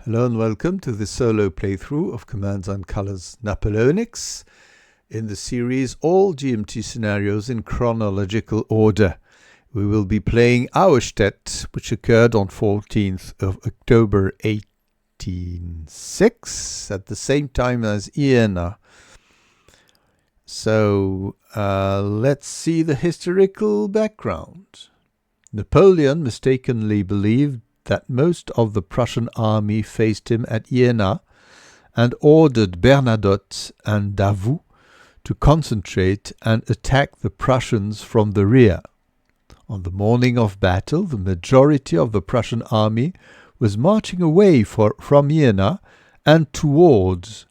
Hello and welcome to the solo playthrough of Commands and Colors Napoleonics in the series All GMT Scenarios in Chronological Order. We will be playing Auerstaedt, which occurred on 14th of October 1806 at the same time as Iéna. So let's see the historical background. Napoleon mistakenly believed that most of the Prussian army faced him at Iéna and ordered Bernadotte and Davout to concentrate and attack the Prussians from the rear. On the morning of battle, the majority of the Prussian army was marching away from Iéna and towards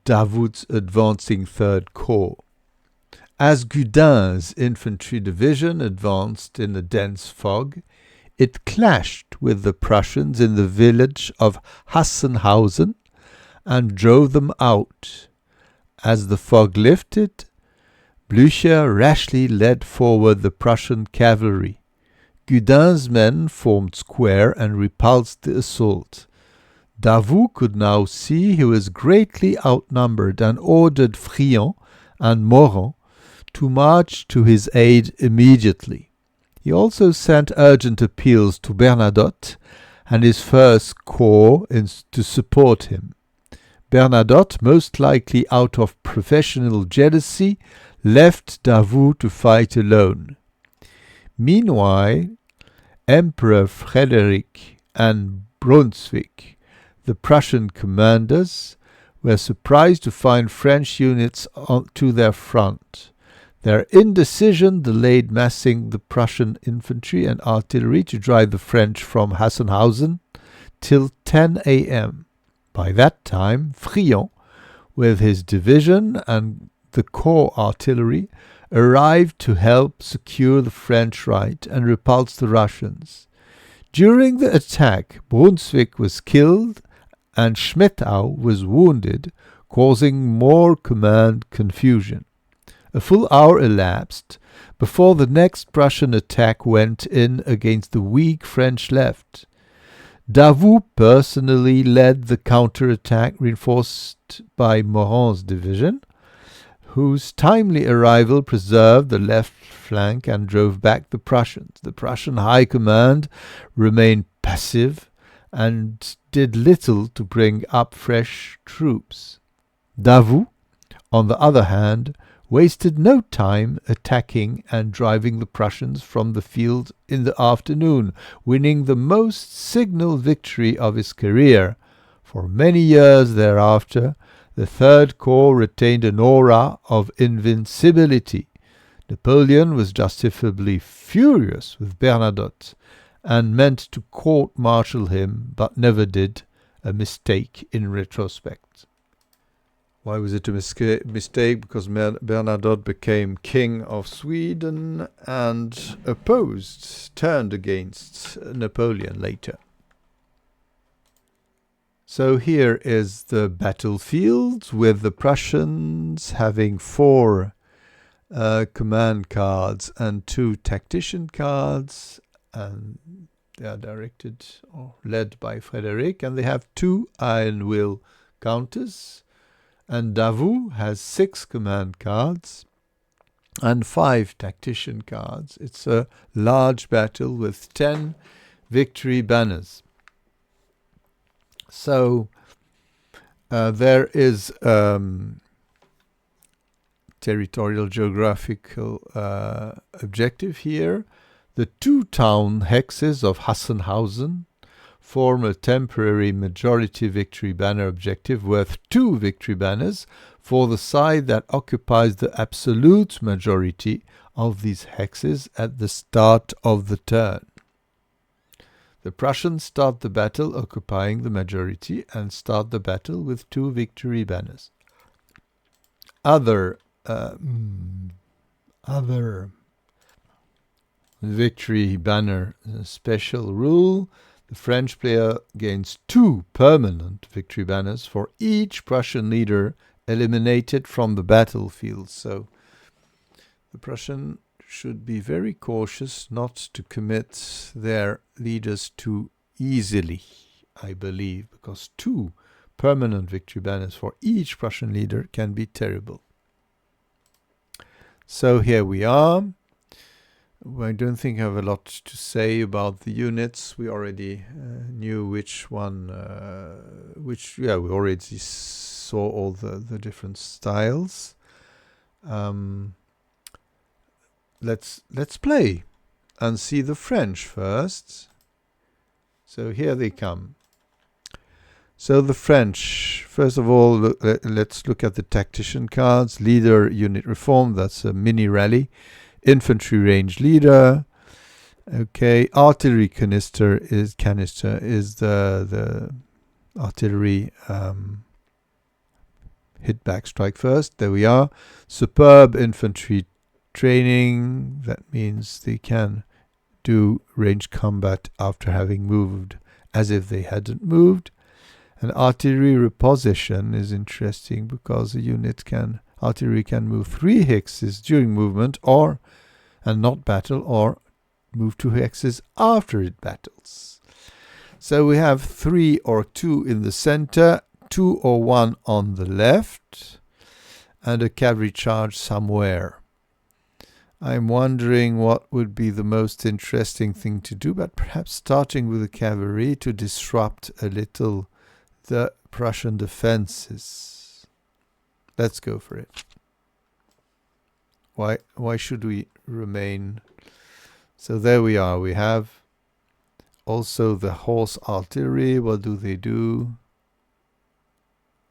Davout's advancing Third Corps. As Gudin's infantry division advanced in a dense fog, it clashed with the Prussians in the village of Hassenhausen and drove them out. As the fog lifted, Blücher rashly led forward the Prussian cavalry. Gudin's men formed square and repulsed the assault. Davout could now see he was greatly outnumbered and ordered Friant and Morand to march to his aid immediately. He also sent urgent appeals to Bernadotte and his First Corps to support him. Bernadotte, most likely out of professional jealousy, left Davout to fight alone. Meanwhile, Emperor Frederick and Brunswick, the Prussian commanders, were surprised to find French units to their front. Their indecision delayed massing the Prussian infantry and artillery to drive the French from Hassenhausen till 10 a.m. By that time, Friant, with his division and the corps artillery, arrived to help secure the French right and repulse the Russians. During the attack, Brunswick was killed and Schmettau was wounded, causing more command confusion. A full hour elapsed before the next Prussian attack went in against the weak French left. Davout personally led the counterattack, reinforced by Morand's division, whose timely arrival preserved the left flank and drove back the Prussians. The Prussian high command remained passive and did little to bring up fresh troops. Davout, on the other hand, wasted no time attacking and driving the Prussians from the field in the afternoon, winning the most signal victory of his career. For many years thereafter, the Third Corps retained an aura of invincibility. Napoleon was justifiably furious with Bernadotte and meant to court-martial him, but never did, a mistake in retrospect. Why was it a mistake? Because Bernadotte became king of Sweden and turned against Napoleon later. So here is the battlefield with the Prussians having 4 command cards and 2 tactician cards, and they are directed or led by Frederick, and they have 2 iron will counters. And Davout has 6 command cards and 5 tactician cards. It's a large battle with 10 victory banners. So there is territorial geographical objective here. The 2 town hexes of Hassenhausen form a temporary majority victory banner objective worth 2 victory banners for the side that occupies the absolute majority of these hexes at the start of the turn. The Prussians start the battle occupying the majority and start the battle with 2 victory banners. Other victory banner special rule: the French player gains 2 permanent victory banners for each Prussian leader eliminated from the battlefield. So the Prussian should be very cautious not to commit their leaders too easily. I believe, because 2 permanent victory banners for each Prussian leader can be terrible. So here we are. I don't think I have a lot to say about the units. We already knew which one, we already saw all the different styles. Let's play and see the French first. So here they come. So the French, first of all, let's look at the tactician cards. Leader unit reform, that's a mini rally. Infantry range leader. Okay, artillery canister is the artillery hit back strike first. There we are. Superb infantry training. That means they can do range combat after having moved as if they hadn't moved. And artillery reposition is interesting because artillery can move 3 hexes during movement and not battle, or move 2 hexes after it battles. So we have 3 or 2 in the center, 2 or 1 on the left, and a cavalry charge somewhere. I'm wondering what would be the most interesting thing to do, but perhaps starting with the cavalry to disrupt a little the Prussian defenses. Let's go for it. Why should we remain? So there we are. We have also the horse artillery. What do they do?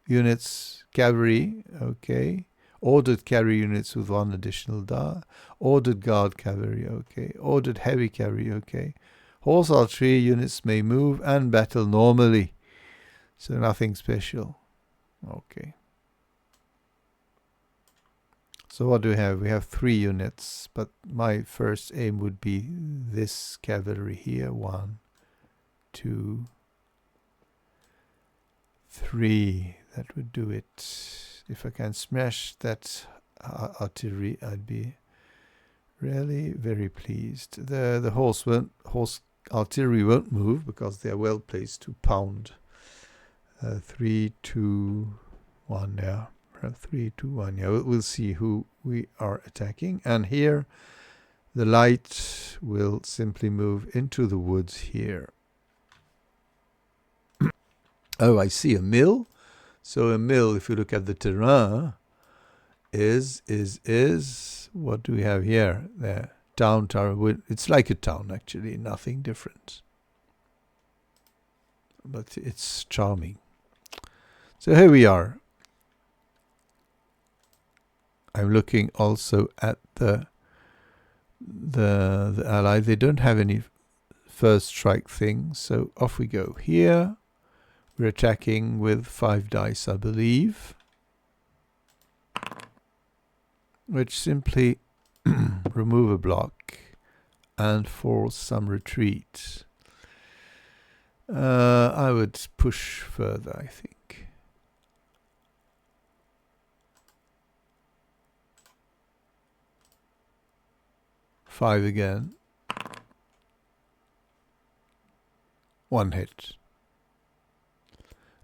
Units, cavalry, okay. Ordered cavalry units with 1 additional da. Ordered guard cavalry, okay. Ordered heavy cavalry, okay. Horse artillery units may move and battle normally. So nothing special. Okay. So what do we have? We have 3 units, but my first aim would be this cavalry here. 1, 2, 3. That would do it. If I can smash that artillery, I'd be really very pleased. The horse artillery won't move because they are well placed to pound. 3, 2, 1. Yeah. 3, 2, 1. Yeah, we'll see who we are attacking. And here, the light will simply move into the woods here. Oh, I see a mill. So a mill, if you look at the terrain, is what do we have here? There, town tower. It's like a town, actually, nothing different. But it's charming. So here we are. I'm looking also at the ally. They don't have any first strike thing, so off we go. Here we're attacking with 5 dice, I believe, which simply remove a block and force some retreat. I would push further, I think. Five again. 1 hit.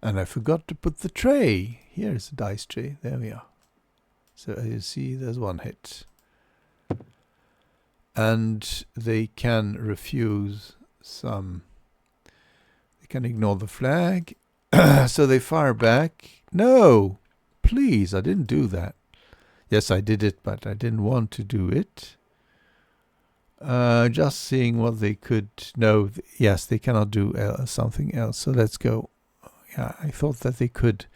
And I forgot to put the tray. Here's the dice tray. There we are. So as you see, there's 1 hit. And they can refuse some. They can ignore the flag. So they fire back. No! Please, I didn't do that. Yes, I did it, but I didn't want to do it. Just seeing what they could. No, yes, they cannot do something else. So let's go. Yeah, I thought that they could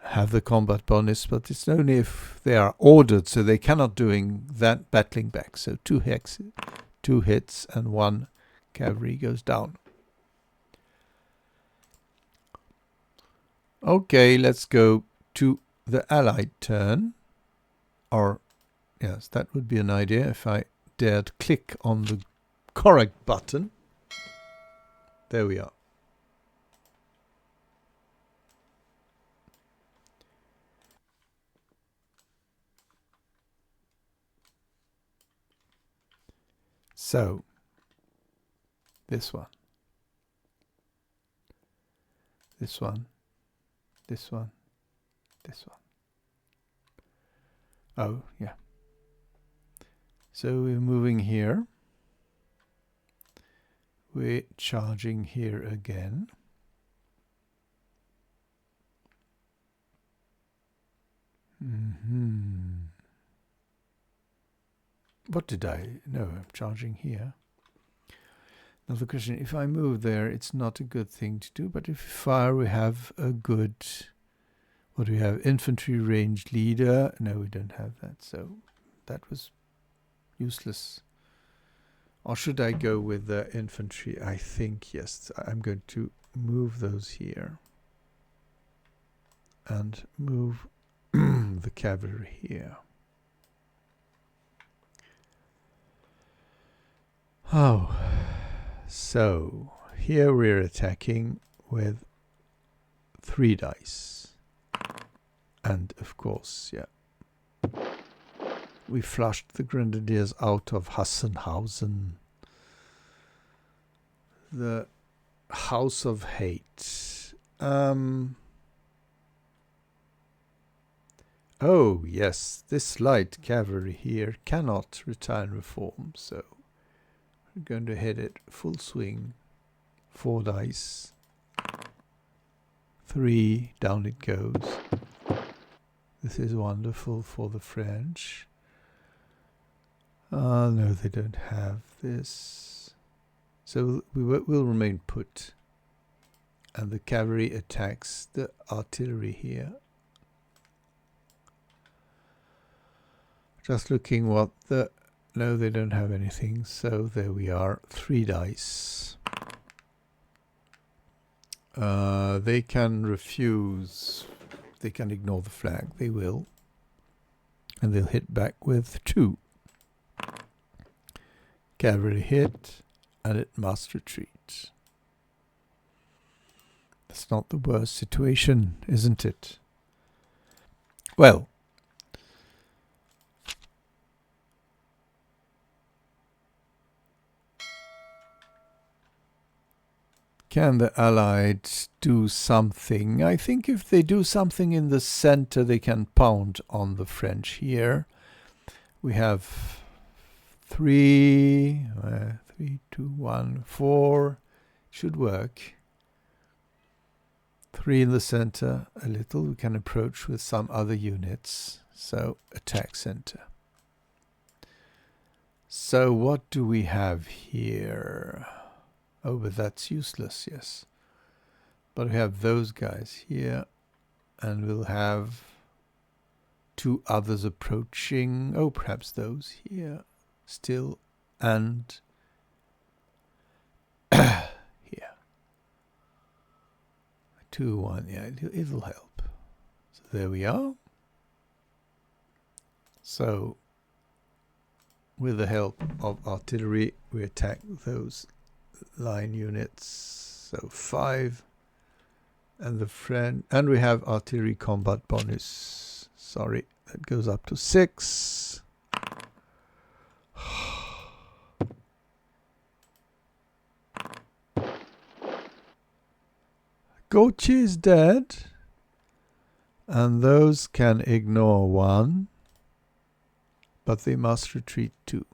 have the combat bonus, but it's only if they are ordered, so they cannot doing that battling back. So 2 hits, and 1 cavalry goes down. Okay, let's go to the allied turn. Or, yes, that would be an idea if I dared click on the correct button. There we are. So, this one. This one. This one. This one. Oh, yeah. So we're moving here. We're charging here again. What did I? No, I'm charging here. Now the question, if I move there, it's not a good thing to do, but if we fire, we have a good, what do we have? Infantry range leader. No, we don't have that, so that was useless. Or should I go with the infantry? I think, yes, I'm going to move those here. And move the cavalry here. Oh, so here we're attacking with 3 dice. And of course, yeah, we flushed the grenadiers out of Hassenhausen. The House of Hate. Oh, yes, this light cavalry here cannot retire and reform, so we're going to hit it full swing. 4 dice. 3, down it goes. This is wonderful for the French. No, they don't have this. So we'll remain put. And the cavalry attacks the artillery here. Just looking what the... No, they don't have anything. So there we are. 3 dice. They can refuse. They can ignore the flag. They will. And they'll hit back with 2. Cavalry hit. And it must retreat. That's not the worst situation, isn't it? Well. Can the Allies do something? I think if they do something in the center, they can pound on the French here. We have 3, 2, 1, 4. Should work. 3 in the center, a little. We can approach with some other units. So, attack center. So, what do we have here? Oh, but that's useless, yes. But we have those guys here. And we'll have 2 others approaching. Oh, perhaps those here still. And here. 2, 1, yeah, it'll help. So there we are. So, with the help of artillery, we attack those line units. So 5. And the friend, and we have artillery combat bonus. Sorry, that goes up to 6. Gautier is dead. And those can ignore 1. But they must retreat 2.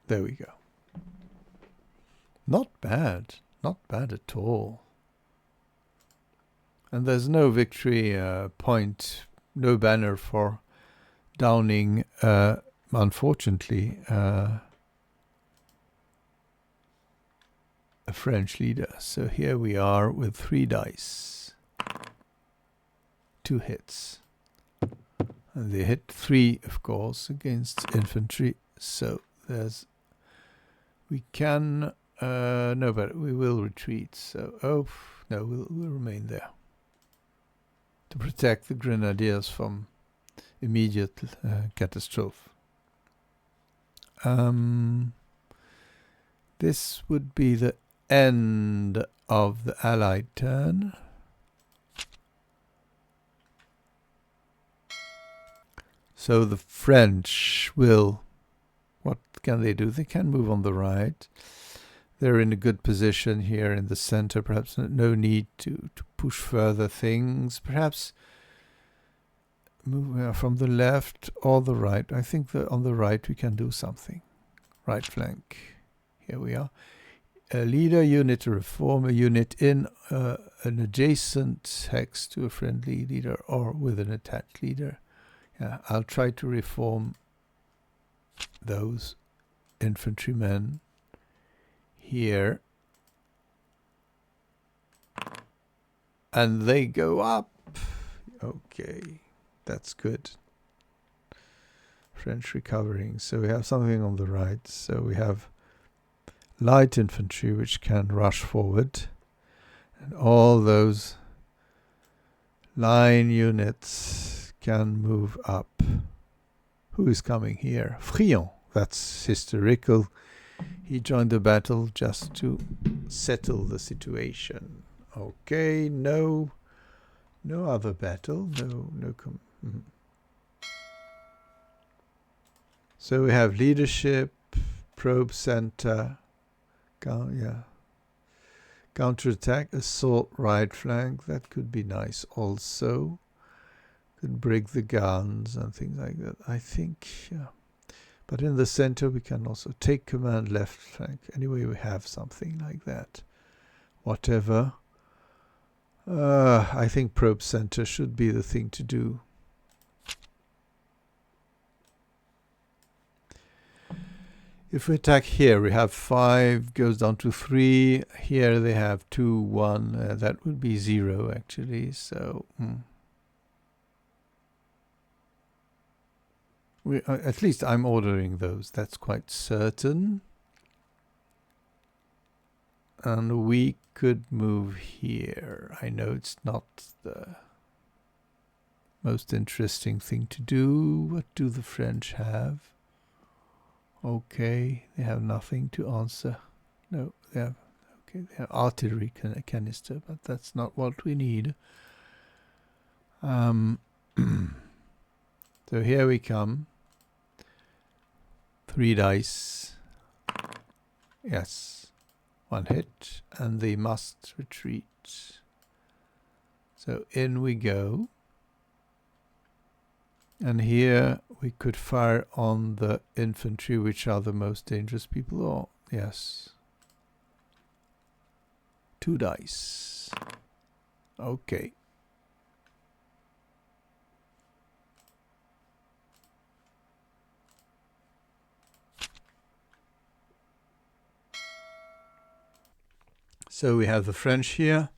There we go. Not bad. Not bad at all. And there's no victory point, no banner for downing, unfortunately, a French leader. So here we are with 3 dice. 2 hits. And they hit 3, of course, against infantry. So there's... We can... no, but we will retreat. So, oh, no, we'll remain there. To protect the grenadiers from immediate catastrophe. This would be the end of the Allied turn. So the French will, what can they do? They can move on the right. they're in a good position here in the center. Perhaps no need to push further things. Perhaps move from the left or the right. I think that on the right we can do something. Right flank. Here we are. A leader unit, a reformer unit in an adjacent hex to a friendly leader or with an attached leader. Yeah, I'll try to reform those infantrymen here. And they go up. Okay, that's good. French recovering. So we have something on the right. So we have light infantry which can rush forward. And all those line units can move up. Who is coming here? Friant. That's historical. He joined the battle just to settle the situation. Okay, no other battle. So we have leadership, probe center, counterattack, assault right flank. That could be nice also. Could break the guns and things like that. I think, yeah. But in the center we can also take command left flank. Anyway, we have something like that. Whatever. I think probe center should be the thing to do. If we attack here, we have 5, goes down to 3. Here they have 2, 1. That would be 0 actually. So at least I'm ordering those. That's quite certain. And we could move here. I know it's not the most interesting thing to do. What do the French have? Okay, they have nothing to answer. No, they have artillery canister, but that's not what we need. So here we come. 3 dice. Yes. 1 hit, and they must retreat. So in we go. And here we could fire on the infantry, which are the most dangerous people. Oh, yes. 2 dice. Okay. So we have the French here.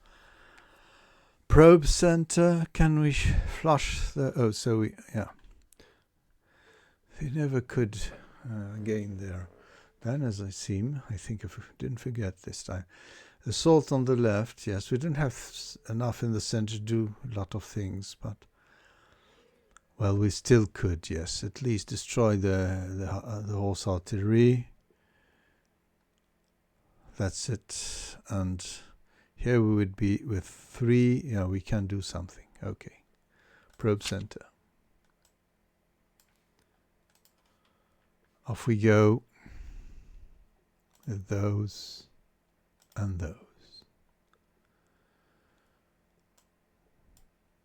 Probe center. Can we flush the... Oh, so we... Yeah. They never could gain their banners, I think I didn't forget this time. Assault on the left. Yes, we didn't have enough in the center to do a lot of things, but... Well, we still could, yes. At least destroy the horse artillery. That's it. And here we would be with 3. Yeah, we can do something. Okay. Probe center. Off we go with those and those.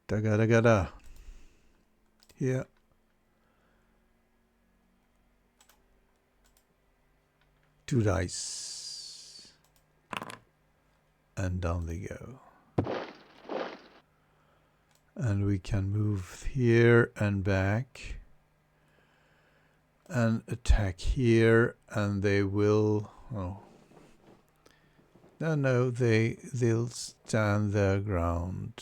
Da-ga-da-ga-da. Here. Two dice. And down they go. And we can move here and back. And attack here, and they will... Oh. No, they'll stand their ground.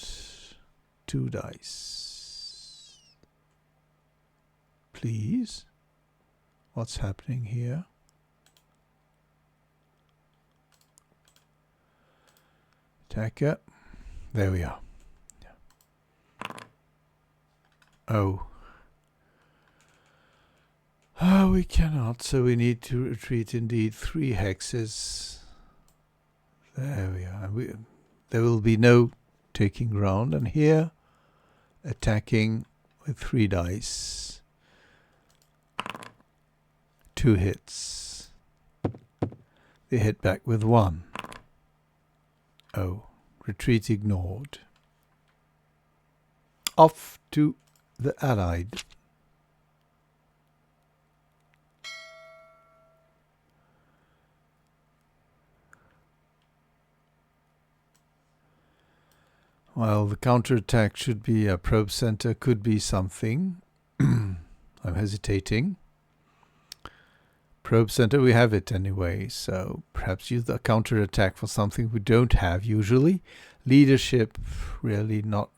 2 dice. Please. What's happening here? Attacker. There we are. Oh. Oh, we cannot, so we need to retreat indeed 3 hexes. There we are. There will be no taking ground, and here attacking with 3 dice. 2 hits. They hit back with 1. Oh, retreat ignored. Off to the Allied. Well, the counterattack should be a probe center, could be something. I'm hesitating. Probe center, we have it anyway, so perhaps use the counterattack for something we don't have usually. Leadership, really not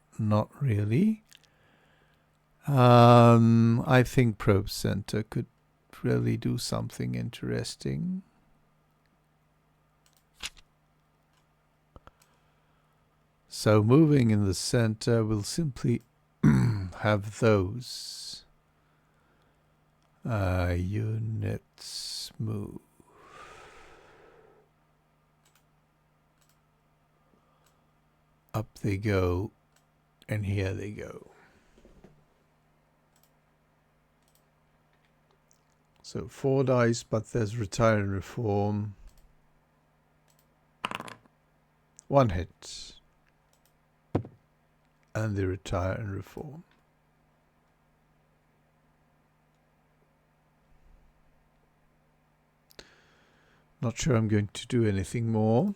really. I think probe center could really do something interesting. So moving in the center, we'll simply have those units move. Up they go, and here they go. So 4 dice, but there's retire and reform. 1 hit. And they retire and reform. Not sure I'm going to do anything more.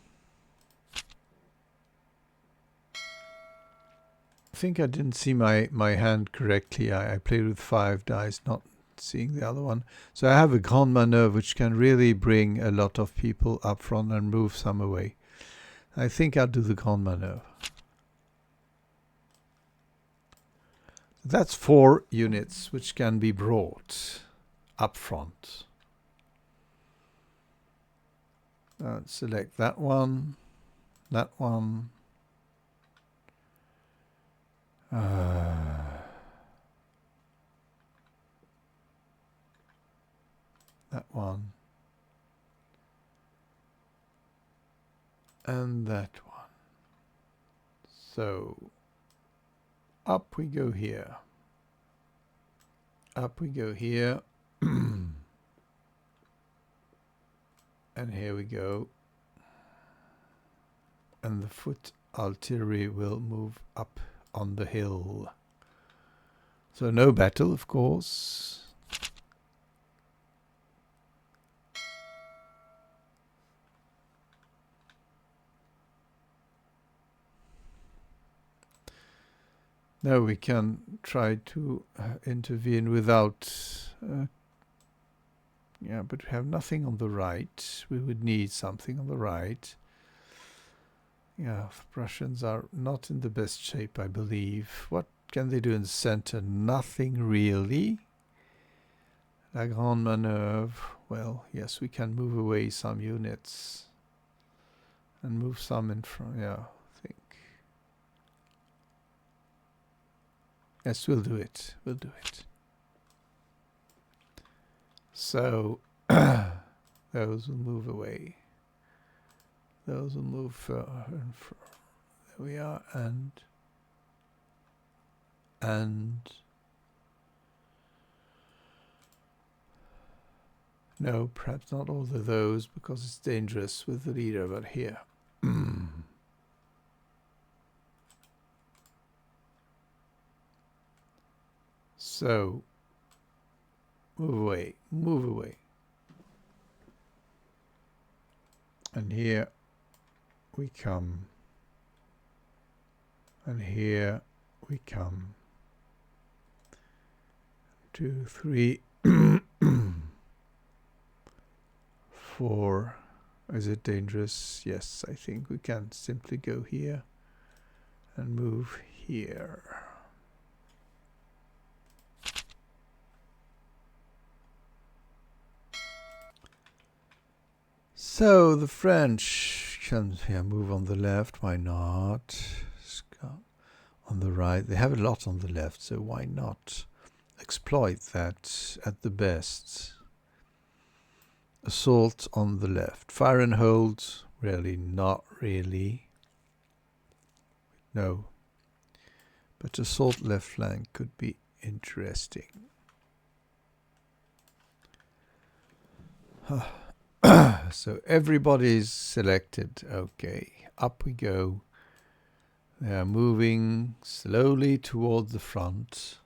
I think I didn't see my hand correctly. I played with 5 dice, not seeing the other one. So I have a grand maneuver which can really bring a lot of people up front and move some away. I think I'll do the grand maneuver. That's 4 units which can be brought up front. Select that one, that one. That one. And that one. So up we go here. Up we go here. And here we go. And the foot artillery will move up on the hill. So no battle, of course. Now we can try to intervene without... yeah, but we have nothing on the right. We would need something on the right. Yeah, Prussians are not in the best shape, I believe. What can they do in the center? Nothing really. La Grande Manœuvre. Well, yes, we can move away some units. And move some in front. Yeah, I think. Yes, we'll do it. We'll do it. So, those will move away. Those will move further and further. There we are, and no, perhaps not all of those, because it's dangerous with the leader, but here. So, move away, move away. And here we come. And here we come. 2, 3, 4. Is it dangerous? Yes, I think we can simply go here and move here. So the French can move on the left. Why not? On the right. They have a lot on the left, so why not exploit that at the best? Assault on the left. Fire and hold. Really, not really. No. But assault left flank could be interesting. So everybody's selected. Okay, up we go. They are moving slowly toward the front.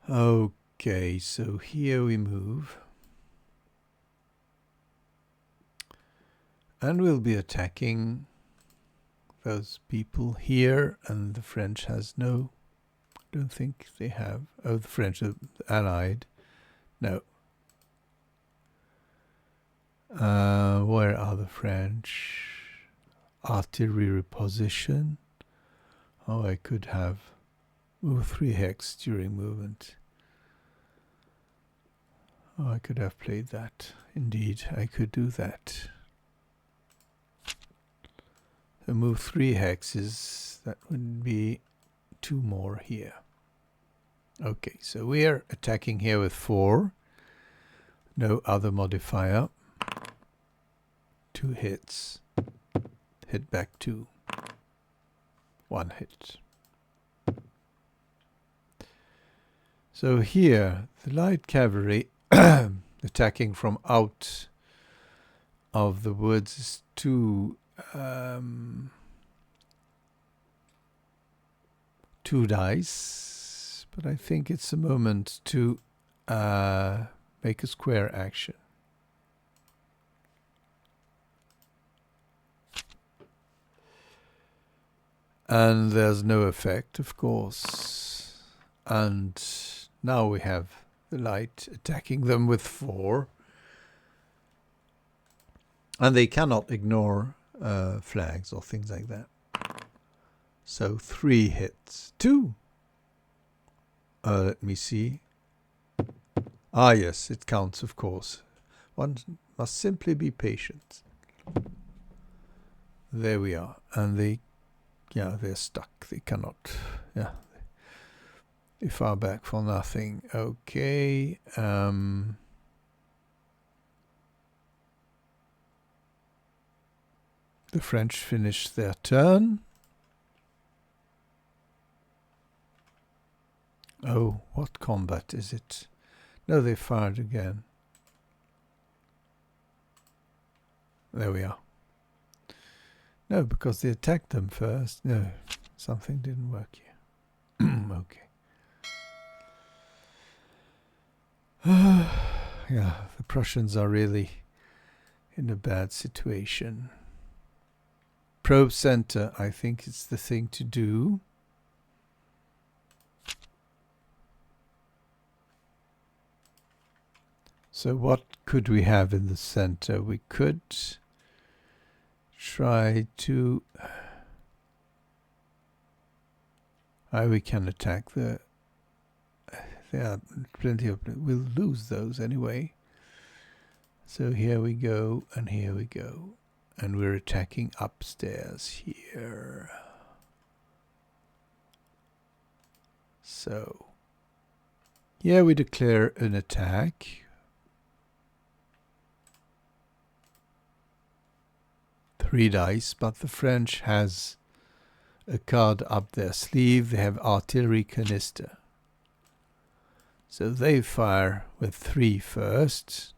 Okay, so here we move. And we'll be attacking those people here, and the French has no, don't think they have, oh, the French are allied, no. Where are the French? Artillery reposition. Oh, I could have moved 3 hex during movement. Oh, I could have played that. Indeed, I could do that. So move 3 hexes, that would be 2 more here. Okay, so we are attacking here with 4. No other modifier. 2 hits. Hit back 2. 1 hit. So here, the light cavalry attacking from out of the woods is 2 dice, but I think it's a moment to make a square action. And there's no effect, of course. And now we have the light attacking them with 4. And they cannot ignore flags or things like that. So 3 hits. 2. Let me see. Ah, yes, it counts, of course. One must simply be patient. There we are. And they, yeah, they're stuck. They cannot, yeah. They far back for nothing. Okay. The French finish their turn. Oh, what combat is it? No, they fired again. There we are. No, because they attacked them first. No, something didn't work here. Okay. Yeah, the Prussians are really in a bad situation. Probe center, I think it's the thing to do. So what could we have in the center? We could try to... we can attack the... There are plenty of... We'll lose those anyway. So here we go, and here we go. And we're attacking upstairs here. So... here we declare an attack. 3 dice, but the French has a card up their sleeve. They have artillery canister. So they fire with 3 first.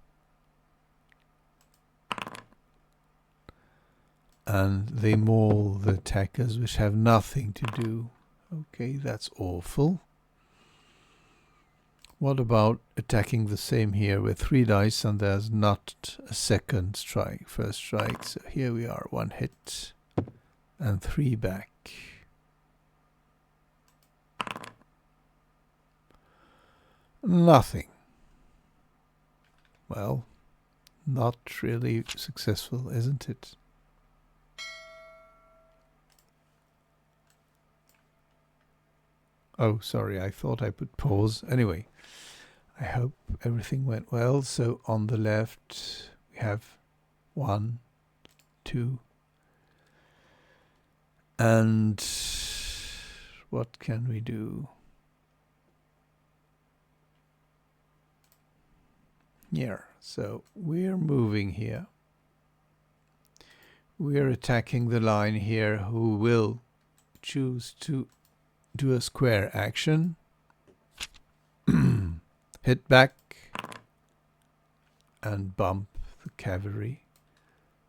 And they maul the attackers, which have nothing to do. Okay, that's awful. What about attacking the same here with 3 dice, and there's not a second strike, first strike. So here we are, 1 hit and 3 back. Nothing. Well, not really successful, isn't it? Oh, sorry, I thought I put pause. Anyway, I hope everything went well. So on the left, we have 1, 2. And what can we do? Here, So we're moving here. We're attacking the line here, who will choose to do a square action. Hit back and bump the cavalry.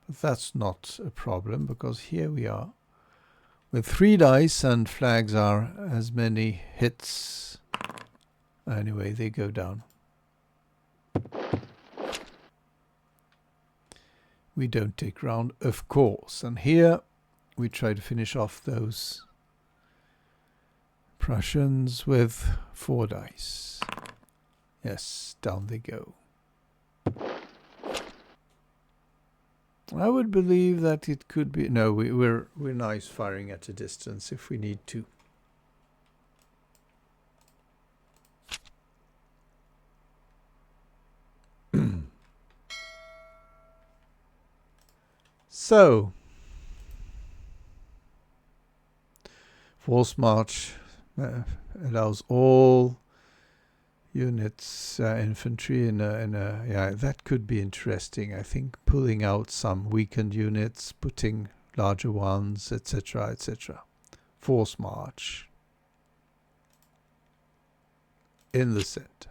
But that's not a problem, because here we are. With 3 dice and flags are as many hits. Anyway, they go down. We don't take ground, of course. And here we try to finish off those Prussians with 4 dice. Yes, down they go. I would believe that it could be... No, we're nice firing at a distance if we need to. So, force march allows all units, infantry in a yeah, that could be interesting. I think pulling out some weakened units, putting larger ones, etc., etc. Force march in the center.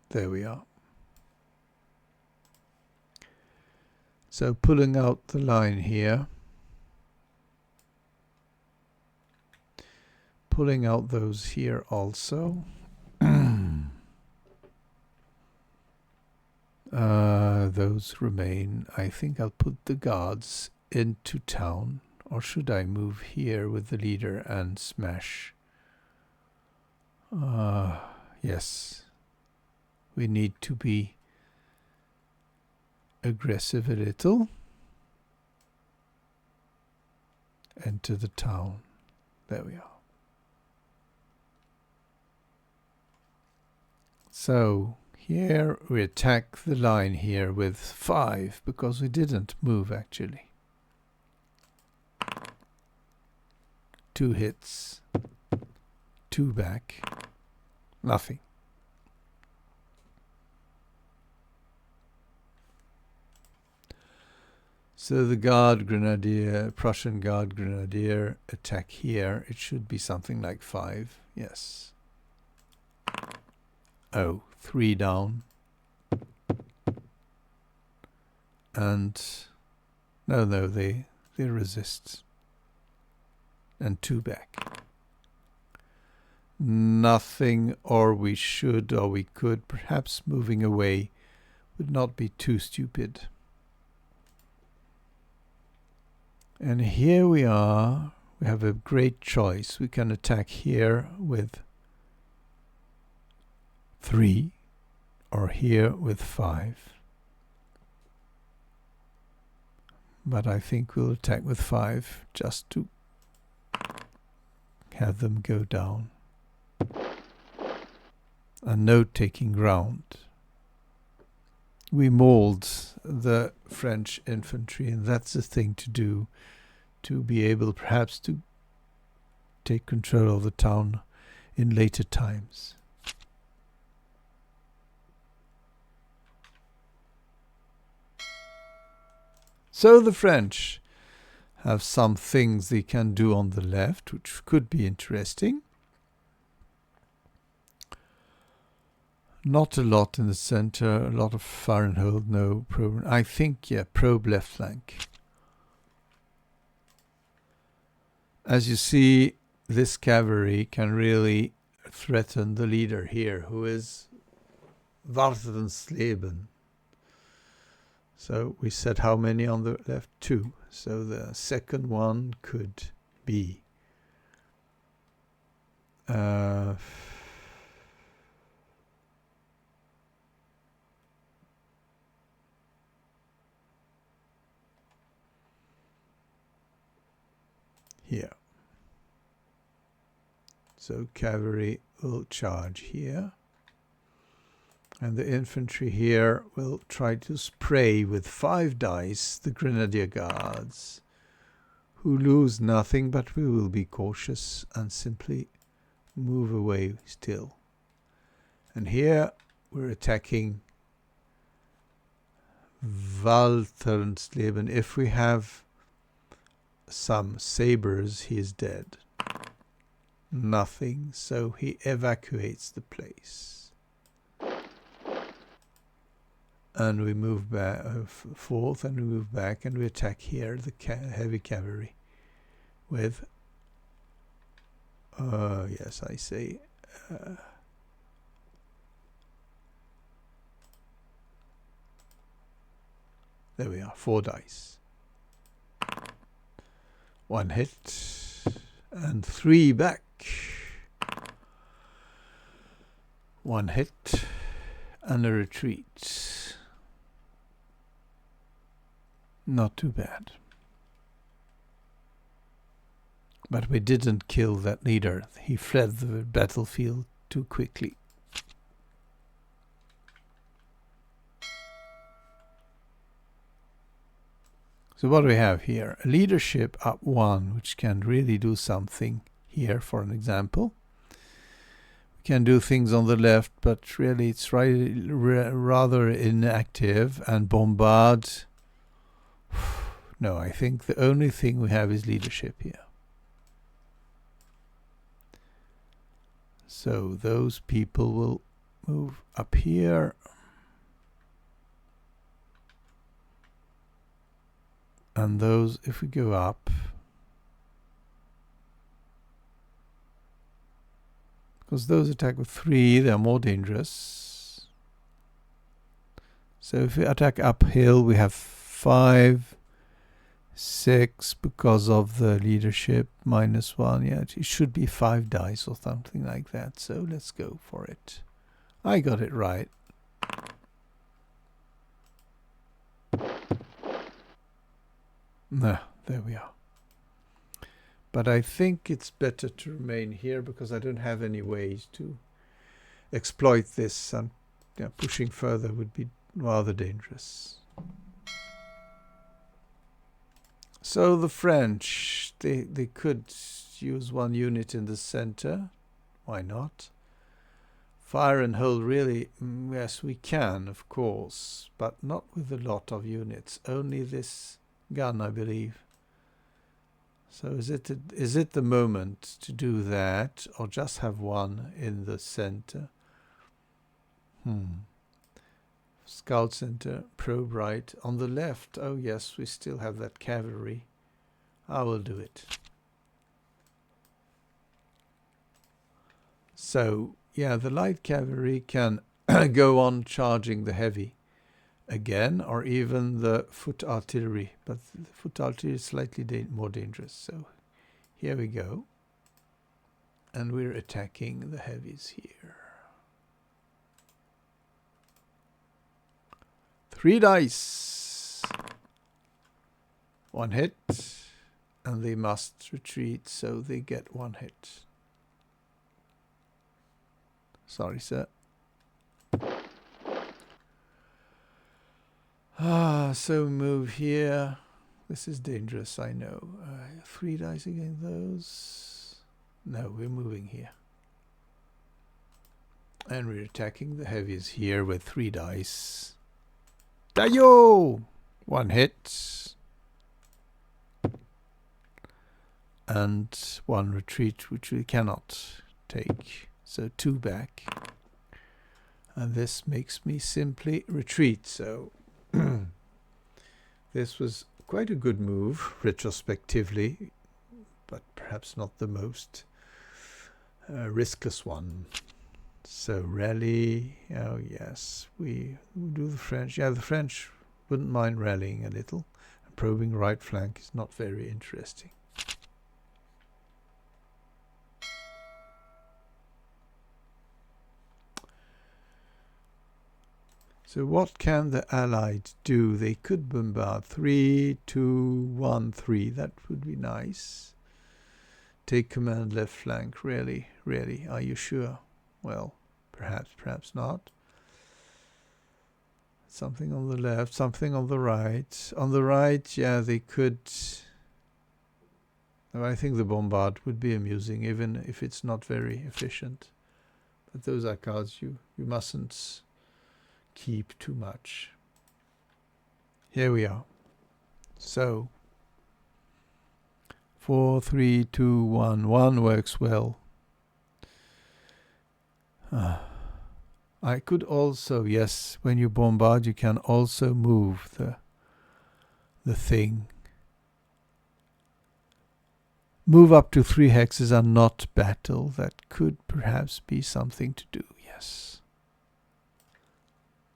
There we are. So pulling out the line here. Pulling out those here also. Those remain. I think I'll put the guards into town. Or should I move here with the leader and smash? Yes. We need to be aggressive a little. Enter the town. There we are. So here we attack the line here with 5 because we didn't move actually. 2 hits. 2 back. Nothing. So the Guard Grenadier, Prussian Guard Grenadier attack here. It should be something like 5. Yes. Oh, 3 down. And no, they resist. And 2 back. Nothing, or we should, or we could. Perhaps moving away would not be too stupid. And here we are. We have a great choice. We can attack here with 3 or here with 5. But I think we'll attack with 5 just to have them go down. And no taking ground. We mauled the French infantry, and that's the thing to do, to be able perhaps to take control of the town in later times. So the French have some things they can do on the left, which could be interesting. Not a lot in the center, a lot of fire and hold, no probe. I think, yeah, probe left flank. As you see, this cavalry can really threaten the leader here, who is Wartensleben. So we said how many on the left? 2. So the second one could be here. So cavalry will charge here. And the infantry here will try to spray with 5 dice the Grenadier Guards, who lose nothing, but we will be cautious and simply move away still. And here we're attacking Waltersleben. If we have some sabers, he is dead. Nothing, so he evacuates the place. And we move back forth, and we move back, and we attack here the heavy cavalry with yes, I say there we are, 4 dice. 1 hit and 3 back. 1 hit and a retreat. Not too bad. But we didn't kill that leader. He fled the battlefield too quickly. So what do we have here? A leadership up 1, which can really do something here, for an example. We can do things on the left, but really it's rather inactive. And bombard. No, I think the only thing we have is leadership here. So those people will move up here. And those, if we go up, because those attack with 3, they are more dangerous. So if we attack uphill, we have 5, 6 because of the leadership, -1. Yeah, it should be 5 dice or something like that. So let's go for it. I got it right. No, there we are. But I think it's better to remain here because I don't have any ways to exploit this, and pushing further would be rather dangerous. So the French, they could use 1 unit in the center. Why not? Fire and hold, really, yes, we can, of course, but not with a lot of units. Only this gun, I believe. So is it the moment to do that, or just have 1 in the center? Scout center, probe right. On the left, oh yes, we still have that cavalry. I will do it. So yeah, the light cavalry can go on charging the heavy again, or even the foot artillery, but the foot artillery is slightly more dangerous. So here we go, and we're attacking the heavies here. 3 dice, 1 hit, and they must retreat, so they get 1 hit. Sorry, sir. So move here. This is dangerous, I know. 3 dice against those. No, we're moving here. And we're attacking the heavies here with 3 dice. Dayo! 1 hit. And 1 retreat, which we cannot take. So 2 back. And this makes me simply retreat. So this was quite a good move, retrospectively, but perhaps not the most riskless one. So rally, oh yes, we do the French. Yeah, the French wouldn't mind rallying a little. And probing right flank is not very interesting. So what can the Allied do? They could bombard 3, 2, 1, 3. That would be nice. Take command left flank. Really? Really? Are you sure? Well, perhaps not. Something on the left, something on the right. On the right, yeah, they could... I think the bombard would be amusing, even if it's not very efficient. But those are cards you mustn't keep too much. Here we are. So 4, 3, 2, 1. 1 works well. I could also, yes, when you bombard, you can also move the thing. Move up to 3 hexes and not battle. That could perhaps be something to do, yes.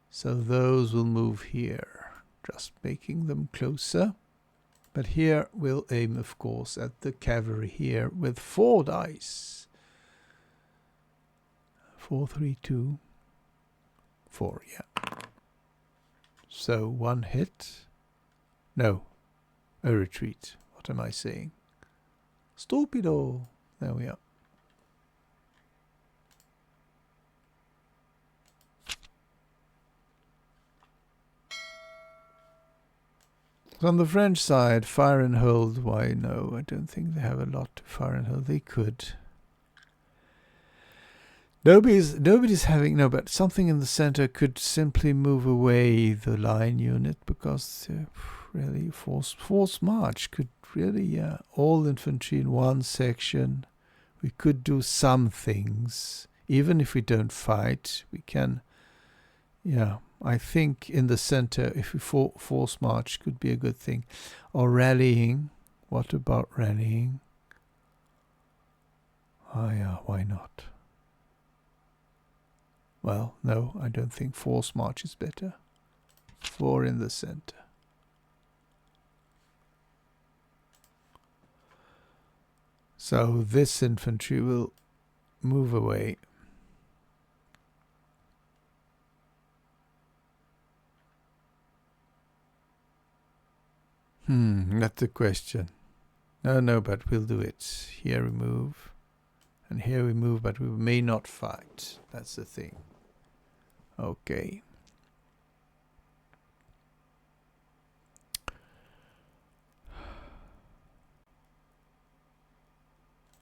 So those will move here, just making them closer. But here we'll aim, of course, at the cavalry here with 4 dice. 4, 3, 2, 4, yeah. So 1 hit. No, a retreat. What am I saying? Stupido. There we are. On the French side, fire and hold. Why no? I don't think they have a lot to fire and hold. They could. Nobody's having no, but something in the center could simply move away the line unit, because really force march could really all infantry in one section. We could do some things, even if we don't fight. We can, I think in the center, if we force march, could be a good thing. Or rallying. What about rallying? Oh yeah, why not? Well, no, I don't think force march is better. 4 in the center. So this infantry will move away. That's the question. No, but we'll do it. Here we move. And here we move, but we may not fight. That's the thing. Okay.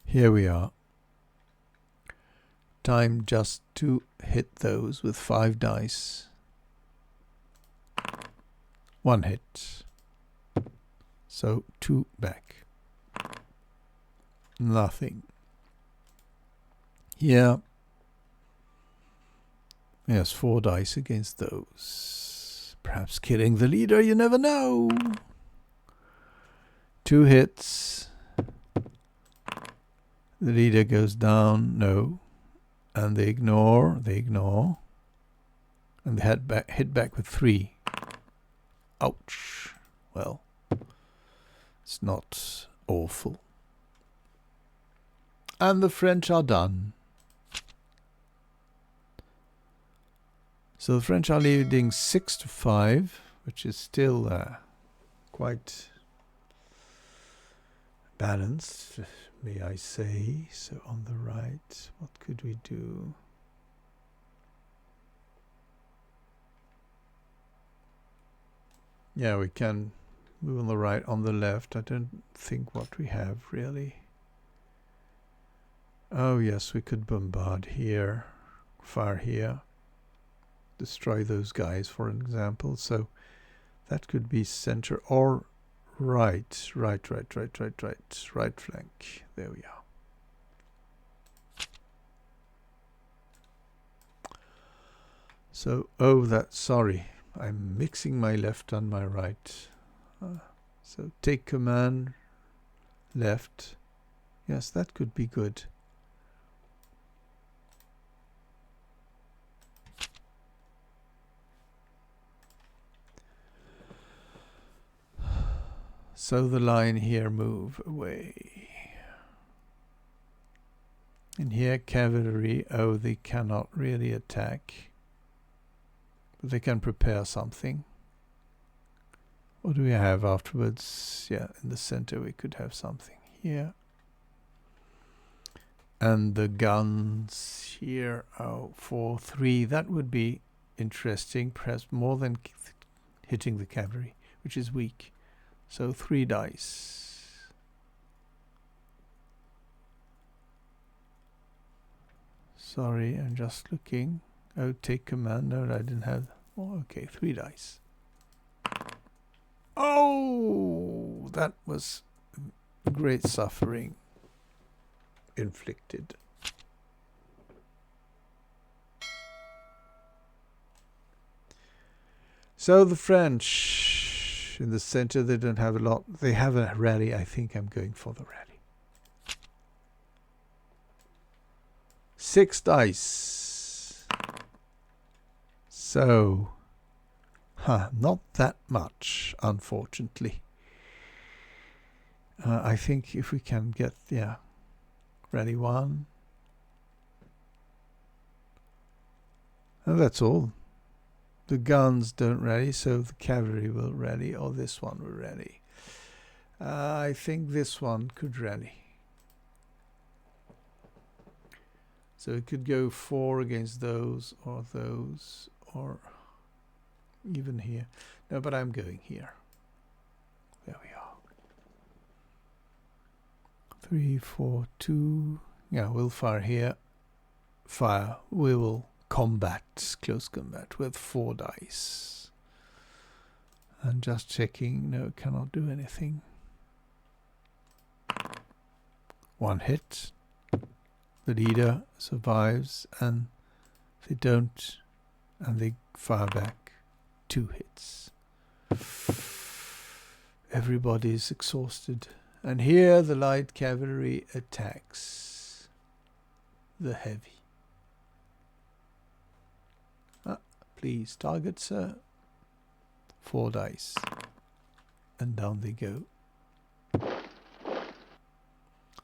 Here we are. Time just to hit those with 5 dice. 1 hit. So 2 back. Nothing. Here. Yes, 4 dice against those. Perhaps killing the leader, you never know. 2 hits. The leader goes down, no. And they ignore. And they hit back with 3. Ouch. Well, it's not awful. And the French are done. So the French are leading 6-5, which is still quite balanced, may I say. So on the right, what could we do? Yeah, we can move on the right, on the left. I don't think what we have really. Oh yes, we could bombard here, fire here, destroy those guys, for an example. So that could be center or right flank. There we are. So, sorry, I'm mixing my left and my right. So take command, left. Yes, that could be good. So the line here move away. And here cavalry, they cannot really attack. But they can prepare something. What do we have afterwards? Yeah, in the center we could have something here. And the guns here, 4, 3. That would be interesting, perhaps more than hitting the cavalry, which is weak. So 3 dice. Sorry, I'm just looking. Oh, take command. No, I didn't have. Oh, okay, 3 dice. Oh, that was great suffering inflicted. So the French in the center, they don't have a lot. They have a rally. I think I'm going for the rally. 6 dice. So, not that much, unfortunately. I think if we can get, rally 1. And that's all. The guns don't rally, so the cavalry will rally, or this one will rally. I think this one could rally. So it could go 4 against those, or even here. No, but I'm going here. There we are. 3, 4, 2. Yeah, we'll fire here. Fire. We will combat, close combat, with 4 dice. And just checking. No, cannot do anything. 1 hit. The leader survives, and they don't, and they fire back 2 hits. Everybody is exhausted. And here the light cavalry attacks the heavy. Please, target, sir. 4 dice. And down they go.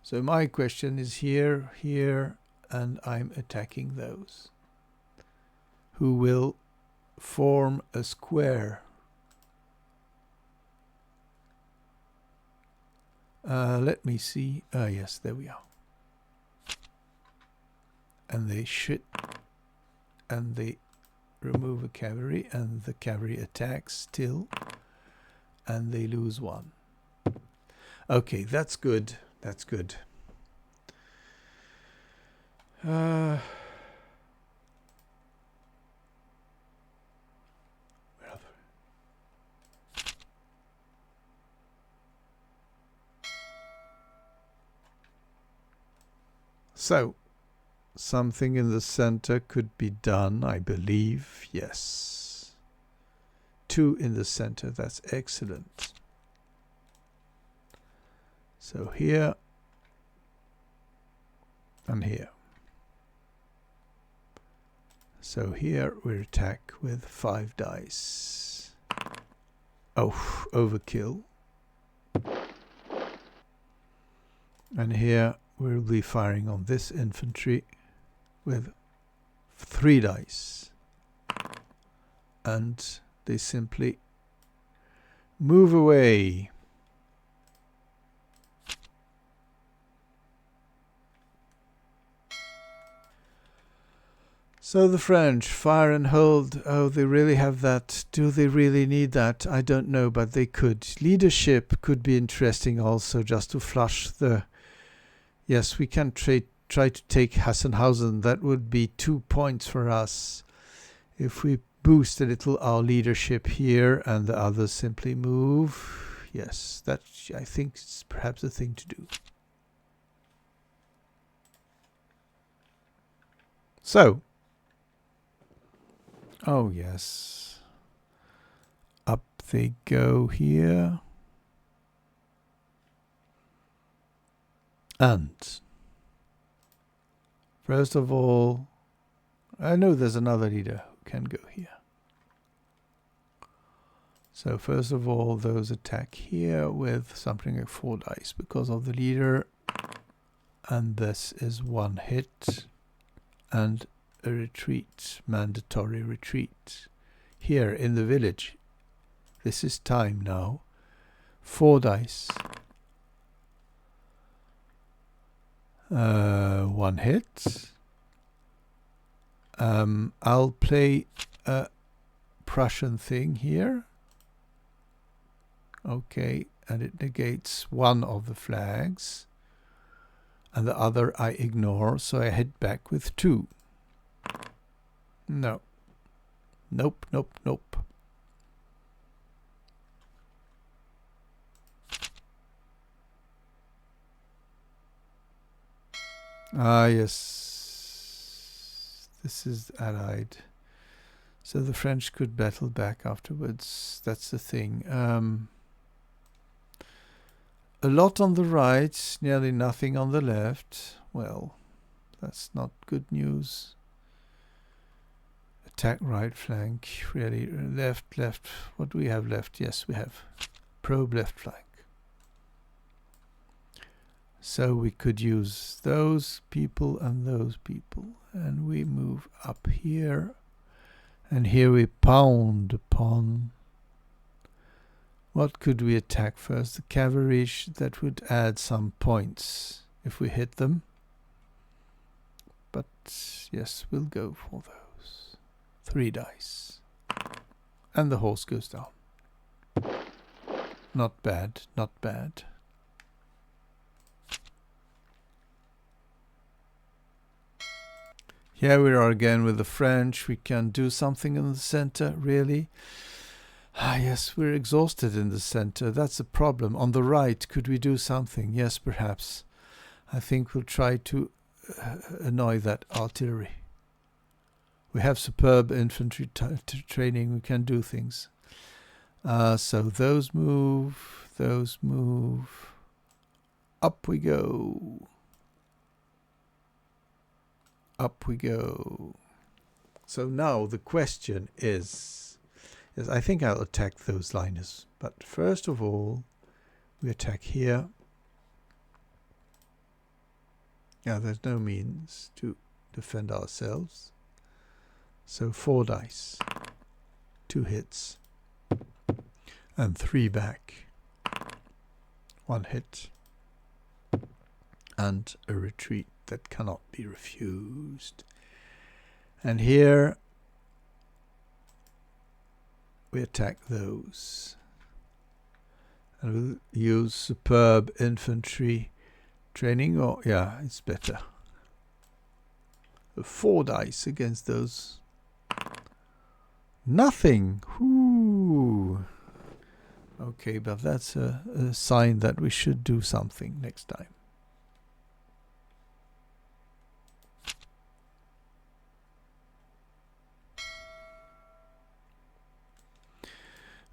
So my question is here, here, and I'm attacking those who will form a square. Let me see. Yes, there we are. And they and they remove a cavalry, and the cavalry attacks still, and they lose 1. Okay, that's good. That's good. Where are they? So, something in the center could be done, I believe. Yes. 2 in the center. That's excellent. So here and here. So here we attack with 5 dice. Oh, overkill. And here we'll be firing on this infantry with 3 dice. And they simply move away. So the French, fire and hold. Oh, they really have that. Do they really need that? I don't know, but they could. Leadership could be interesting also, just to flush the... Yes, we can try to take Hassenhausen. That would be 2 points for us. If we boost a little our leadership here and the others simply move. Yes, that I think is perhaps the thing to do. So... Oh, yes. Up they go here. And first of all, I know there's another leader who can go here. So first of all, those attack here with something like 4 dice because of the leader. And this is 1 hit. And a retreat, mandatory retreat. Here in the village. This is time now. 4 dice. 1 hit. I'll play a Prussian thing here. Okay, and it negates 1 of the flags. and the other I ignore, so I head back with 2. No. Nope, nope, nope. Ah, yes. This is Allied. So the French could battle back afterwards. That's the thing. A lot on the right, nearly nothing on the left. Well, that's not good news. Attack right flank. Really, left, left. What do we have left? Yes, we have probe left flank. So we could use those people and those people. And we move up here. And here we pound upon. What could we attack first? The cavalry, that would add some points if we hit them. But yes, we'll go for those. 3 dice. And the horse goes down. Not bad, not bad. Here we are again with the French. We can do something in the center, really. Ah, yes, we're exhausted in the center. That's a problem. On the right, could we do something? Yes, perhaps. I think we'll try to annoy that artillery. We have superb infantry training. We can do things. So those move. Those move. Up we go. Up we go. So now the question is I think I'll attack those liners. But first of all, we attack here. Yeah, there's no means to defend ourselves. So 4 dice. 2 hits. And 3 back. 1 hit. And a retreat that cannot be refused. And here we attack those. And we'll use superb infantry training, or yeah, it's better. 4 dice against those. Nothing. Whoo. Okay, but that's a sign that we should do something next time.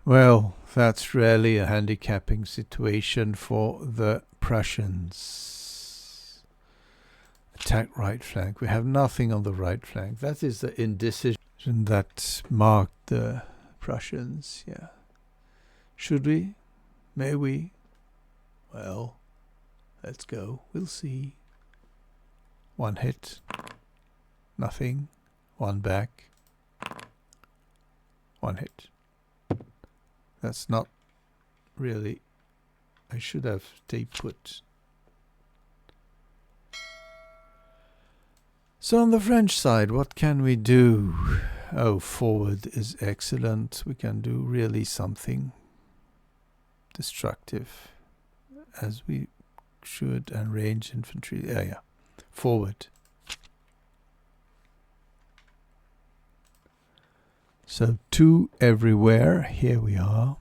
Well, that's really a handicapping situation for the Prussians. Attack right flank. We have nothing on the right flank. That is the indecision that marked the Prussians. Yeah. Should we? May we? Well, let's go. We'll see. 1 hit. Nothing. 1 back. 1 hit. That's not really. I should have stayed put. So on the French side, what can we do? Oh, forward is excellent. We can do really something destructive, as we should, and range infantry. Yeah. Forward. So 2 everywhere. Here we are.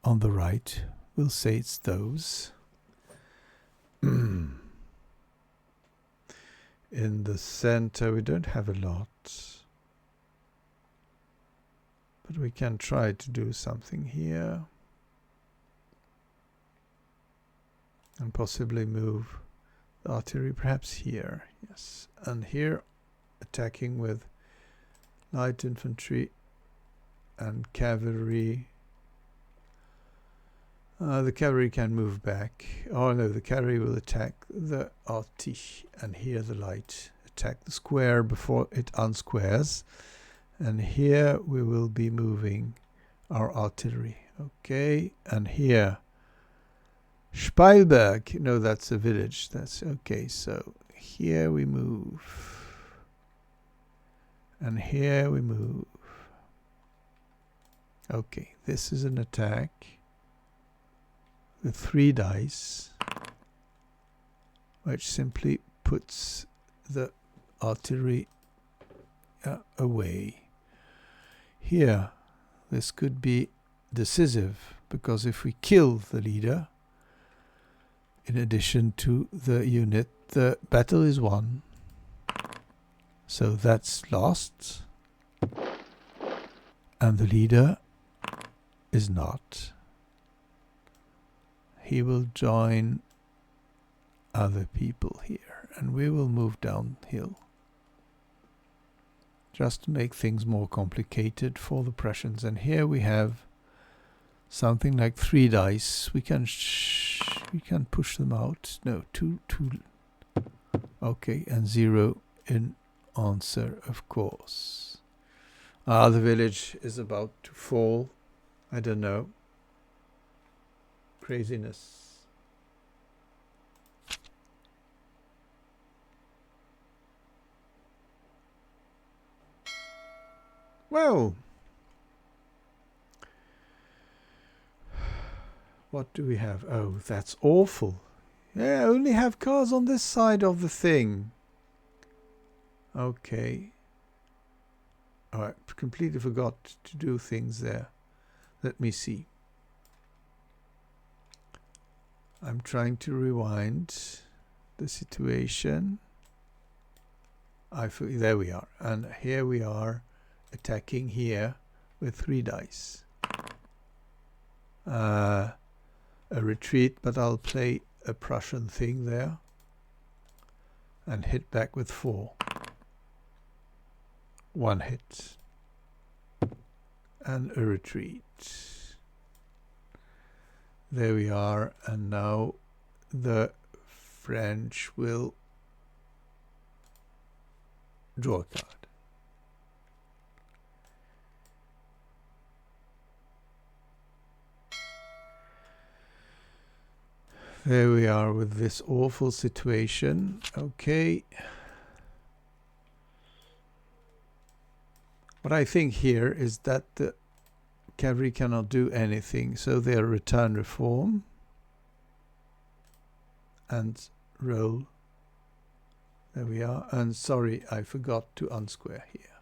On the right, we'll say it's those. In the center, we don't have a lot. But we can try to do something here. And possibly move the artillery perhaps here. Yes. And here, attacking with light infantry and cavalry. The cavalry can move back. Oh no, the cavalry will attack the artillery, and here the light attack the square before it unsquares. And here we will be moving our artillery. Okay, and here Speilberg. No, that's a village. That's okay. So here we move. And here we move. Okay, this is an attack with 3 dice. which simply puts the artillery away. Here, this could be decisive, because if we kill the leader, in addition to the unit, the battle is won. So that's lost. And the leader is not. He will join other people here, and we will move downhill, just to make things more complicated for the Prussians. And here we have something like 3 dice. We can push them out. No, two. Okay, and 0 in answer, of course. The village is about to fall. I don't know. Craziness. Well, what do we have? Oh, that's awful. Yeah, I only have cars on this side of the thing. Okay. Oh, I completely forgot to do things there. Let me see. I'm trying to rewind the situation. There we are. And here we are attacking here with 3 dice. A retreat, but I'll play a Prussian thing there and hit back with 4. 1 hit and a retreat. There we are, and now the French will draw a card. There we are with this awful situation. Okay. What I think here is that the cavalry cannot do anything, so they'll return reform and roll. There we are. And sorry, I forgot to unsquare here.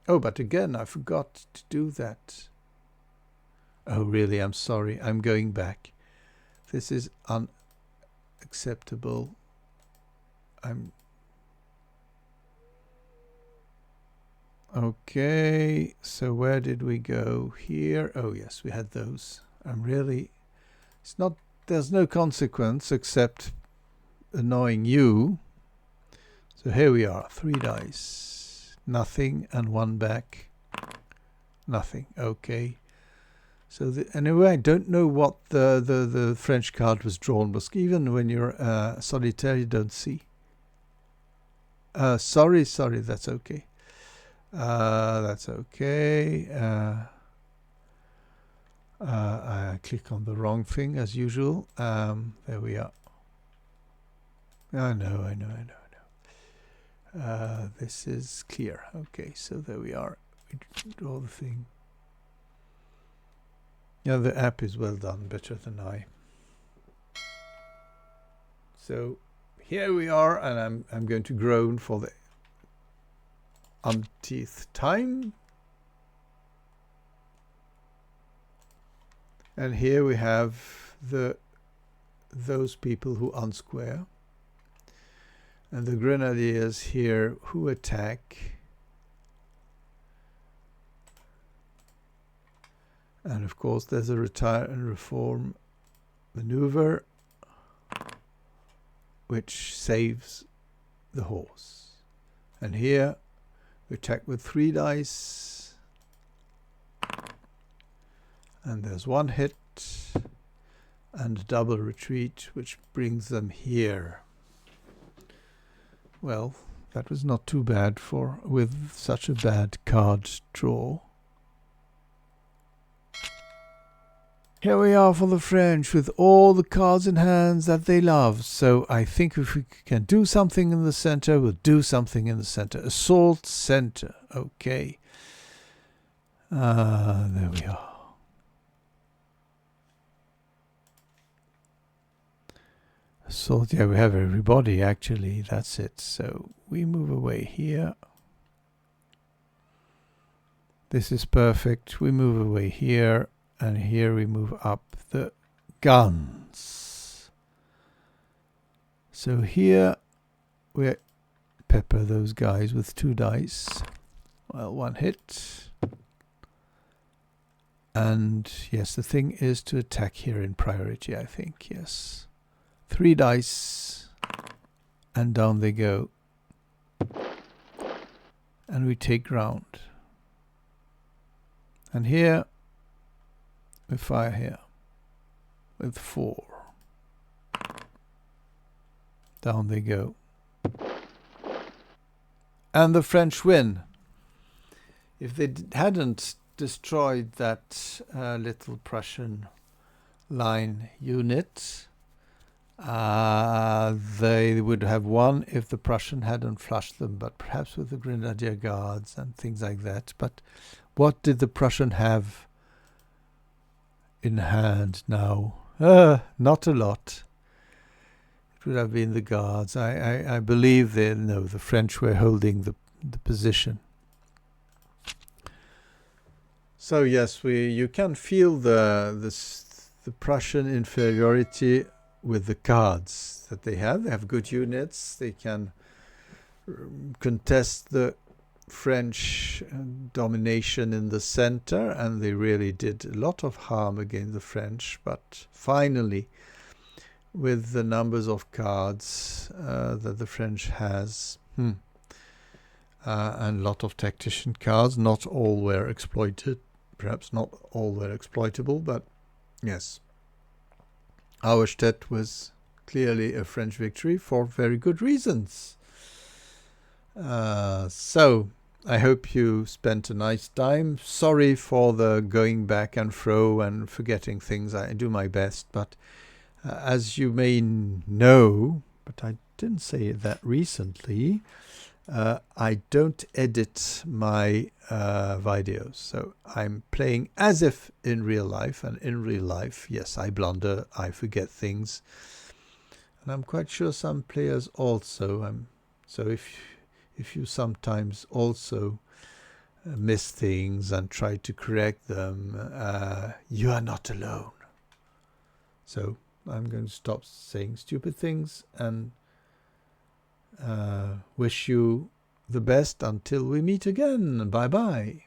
Oh, but again, I forgot to do that. Oh, really, I'm sorry. I'm going back. This is unacceptable. Okay, so where did we go here? Oh yes, we had those. There's no consequence except annoying you. So here we are, 3 dice. Nothing and 1 back. Nothing, okay. So anyway, I don't know what the French card was drawn, but even when you're solitaire, you don't see. Sorry, that's okay. That's okay. I click on the wrong thing as usual. There we are. I know. This is clear. Okay, so there we are. We draw the thing. Yeah, the app is well done, better than I. So here we are, and I'm going to groan for the umpteenth time. And here we have those people who unsquare, and the grenadiers here who attack. And of course there's a retire and reform maneuver which saves the horse. And here we attack with 3 dice, and there's 1 hit and a double retreat, which brings them here. Well, that was not too bad with such a bad card draw. Here we are for the French with all the cards in hands that they love. So I think if we can do something in the center, we'll do something in the center. Assault center. Okay. There we are. So yeah, we have everybody actually, that's it. So we move away here. This is perfect. We move away here, and here we move up the guns. So here we pepper those guys with 2 dice. Well, 1 hit. And yes, the thing is to attack here in priority, I think, yes. 3 dice, and down they go. And we take ground. And here, we fire here with 4. Down they go. And the French win. If they hadn't destroyed that little Prussian line unit, they would have won if the Prussian hadn't flushed them, but perhaps with the Grenadier Guards and things like that. But what did the Prussian have in hand now? Not a lot. It would have been the Guards. I believe the French were holding the position. So yes, you can feel the Prussian inferiority with the cards that they have. They have good units. They can contest the French domination in the center, and they really did a lot of harm against the French. But finally, with the numbers of cards that the French has, and a lot of tactician cards, not all were exploited. Perhaps not all were exploitable, but yes. Auerstaedt was clearly a French victory for very good reasons. So I hope you spent a nice time. Sorry for the going back and fro and forgetting things. I do my best, but as you may know, but I didn't say that recently, I don't edit my videos. So I'm playing as if in real life, and in real life, yes, I blunder, I forget things, and I'm quite sure some players also. So if you sometimes also miss things and try to correct them, you are not alone. So I'm going to stop saying stupid things and wish you the best until we meet again. Bye bye.